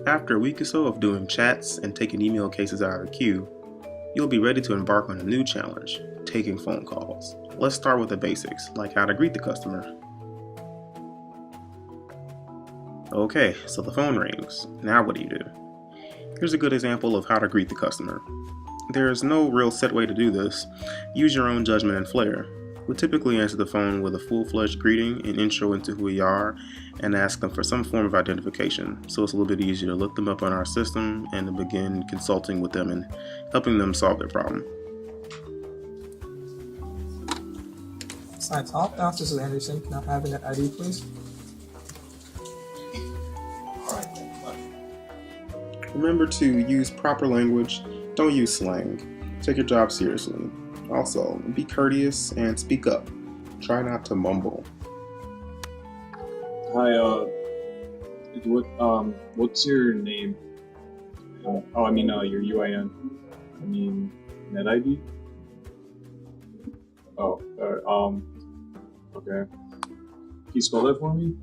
After a week or so of doing chats and taking email cases out of the queue, you'll be ready to embark on a new challenge, taking phone calls. Let's start with the basics, like how to greet the customer. Okay, so the phone rings. Now what do you do? Here's a good example of how to greet the customer. There's no real set way to do this. Use your own judgment and flair. We typically answer the phone with a full-fledged greeting and intro into who we are and ask them for some form of identification, so it's a little bit easier to look them up on our system and to begin consulting with them and helping them solve their problem. Side top, this is Anderson. Can I have an ID, please? Remember to use proper language, don't use slang. Take your job seriously. Also, be courteous and speak up. Try not to mumble. Hi, what's your name? Your UIN. Net ID? Okay. Can you spell that for me?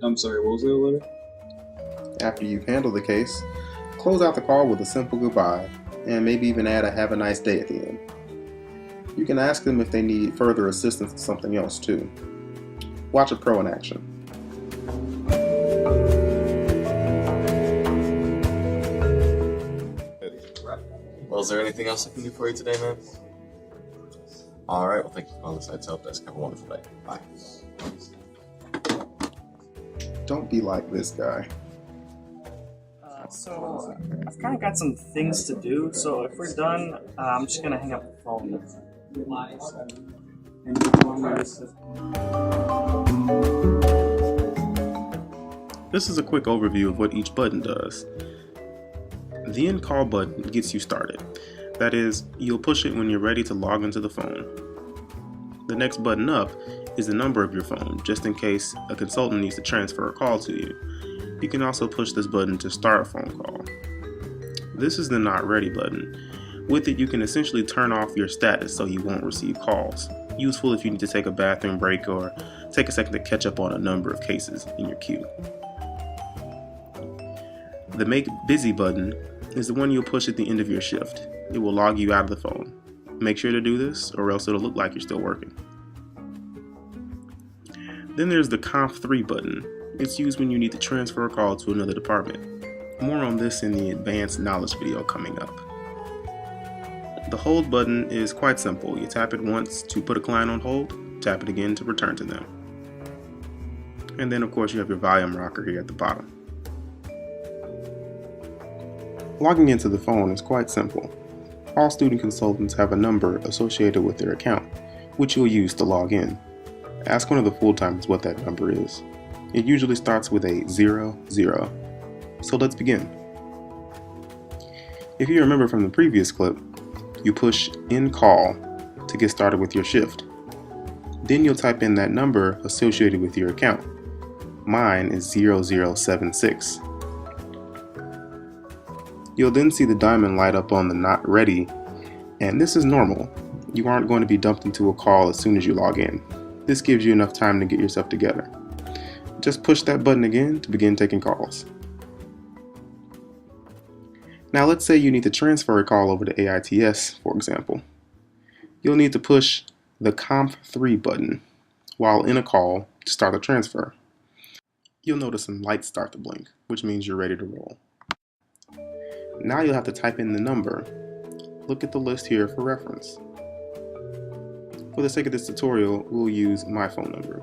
I'm sorry, what was that letter? After you've handled the case, close out the call with a simple goodbye, and maybe even add a "have a nice day" at the end. You can ask them if they need further assistance with something else too. Watch a pro in action. Well, is there anything else I can do for you today, man? Alright, well, thank you for calling the site's help desk. Have a wonderful day. Bye. Don't be like this guy. So I've kind of got some things to do, so if we're done, I'm just going to hang up the phone. This is a quick overview of what each button does. The end call button gets you started. That is, you'll push it when you're ready to log into the phone. The next button up is the number of your phone, just in case a consultant needs to transfer a call to you. You can also push this button to start a phone call. This is the Not Ready button. With it, you can essentially turn off your status so you won't receive calls. Useful if you need to take a bathroom break or take a second to catch up on a number of cases in your queue. The Make Busy button is the one you'll push at the end of your shift. It will log you out of the phone. Make sure to do this or else it'll look like you're still working. Then there's the Conf3 button. It's used when you need to transfer a call to another department. More on this in the advanced knowledge video coming up. The Hold button is quite simple. You tap it once to put a client on hold, tap it again to return to them. And then of course you have your volume rocker here at the bottom. Logging into the phone is quite simple. All student consultants have a number associated with their account, which you'll use to log in. Ask one of the full-timers what that number is. It usually starts with a 00. So let's begin. If you remember from the previous clip, you push End Call to get started with your shift. Then you'll type in that number associated with your account. Mine is 0076. You'll then see the diamond light up on the Not Ready, and this is normal. You aren't going to be dumped into a call as soon as you log in. This gives you enough time to get yourself together. Just push that button again to begin taking calls. Now let's say you need to transfer a call over to AITS, for example. You'll need to push the Conf3 button while in a call to start the transfer. You'll notice some lights start to blink, which means you're ready to roll. Now you'll have to type in the number. Look at the list here for reference. For the sake of this tutorial, we'll use my phone number.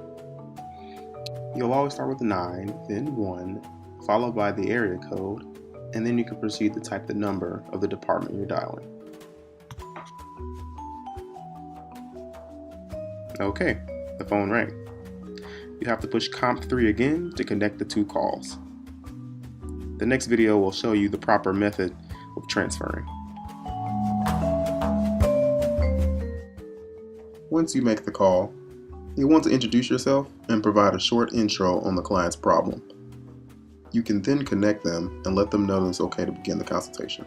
You'll always start with 9, then 1, followed by the area code, and then you can proceed to type the number of the department you're dialing. Okay, the phone rang. You have to push Conf3 again to connect the two calls. The next video will show you the proper method of transferring. Once you make the call, you'll want to introduce yourself and provide a short intro on the client's problem. You can then connect them and let them know it's okay to begin the consultation.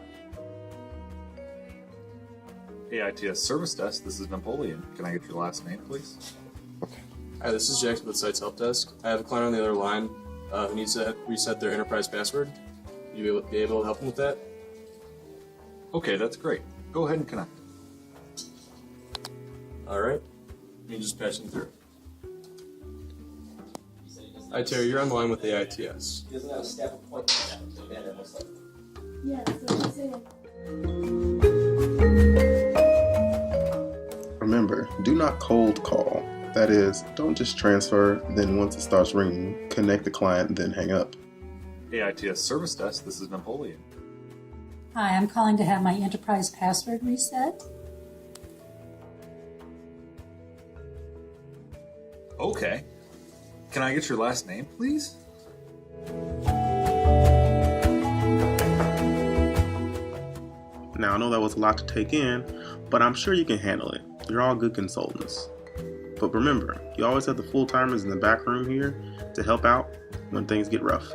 AITS Service Desk, this is Napoleon. Can I get your last name, please? Okay. Hi, this is Jackson with Sites Help Desk. I have a client on the other line who needs to reset their enterprise password. You be able to help them with that? Okay, that's great. Go ahead and connect. Alright. You can just patch them through. Hi, Terry, you're on the line with AITS. He doesn't have a staff appointment. Yeah, that's what he said. Remember, do not cold call. That is, don't just transfer, then once it starts ringing, connect the client, then hang up. AITS Service Desk, this is Napoleon. Hi, I'm calling to have my enterprise password reset. Okay. Can I get your last name, please? Now, I know that was a lot to take in, but I'm sure you can handle it. You're all good consultants. But remember, you always have the full-timers in the back room here to help out when things get rough.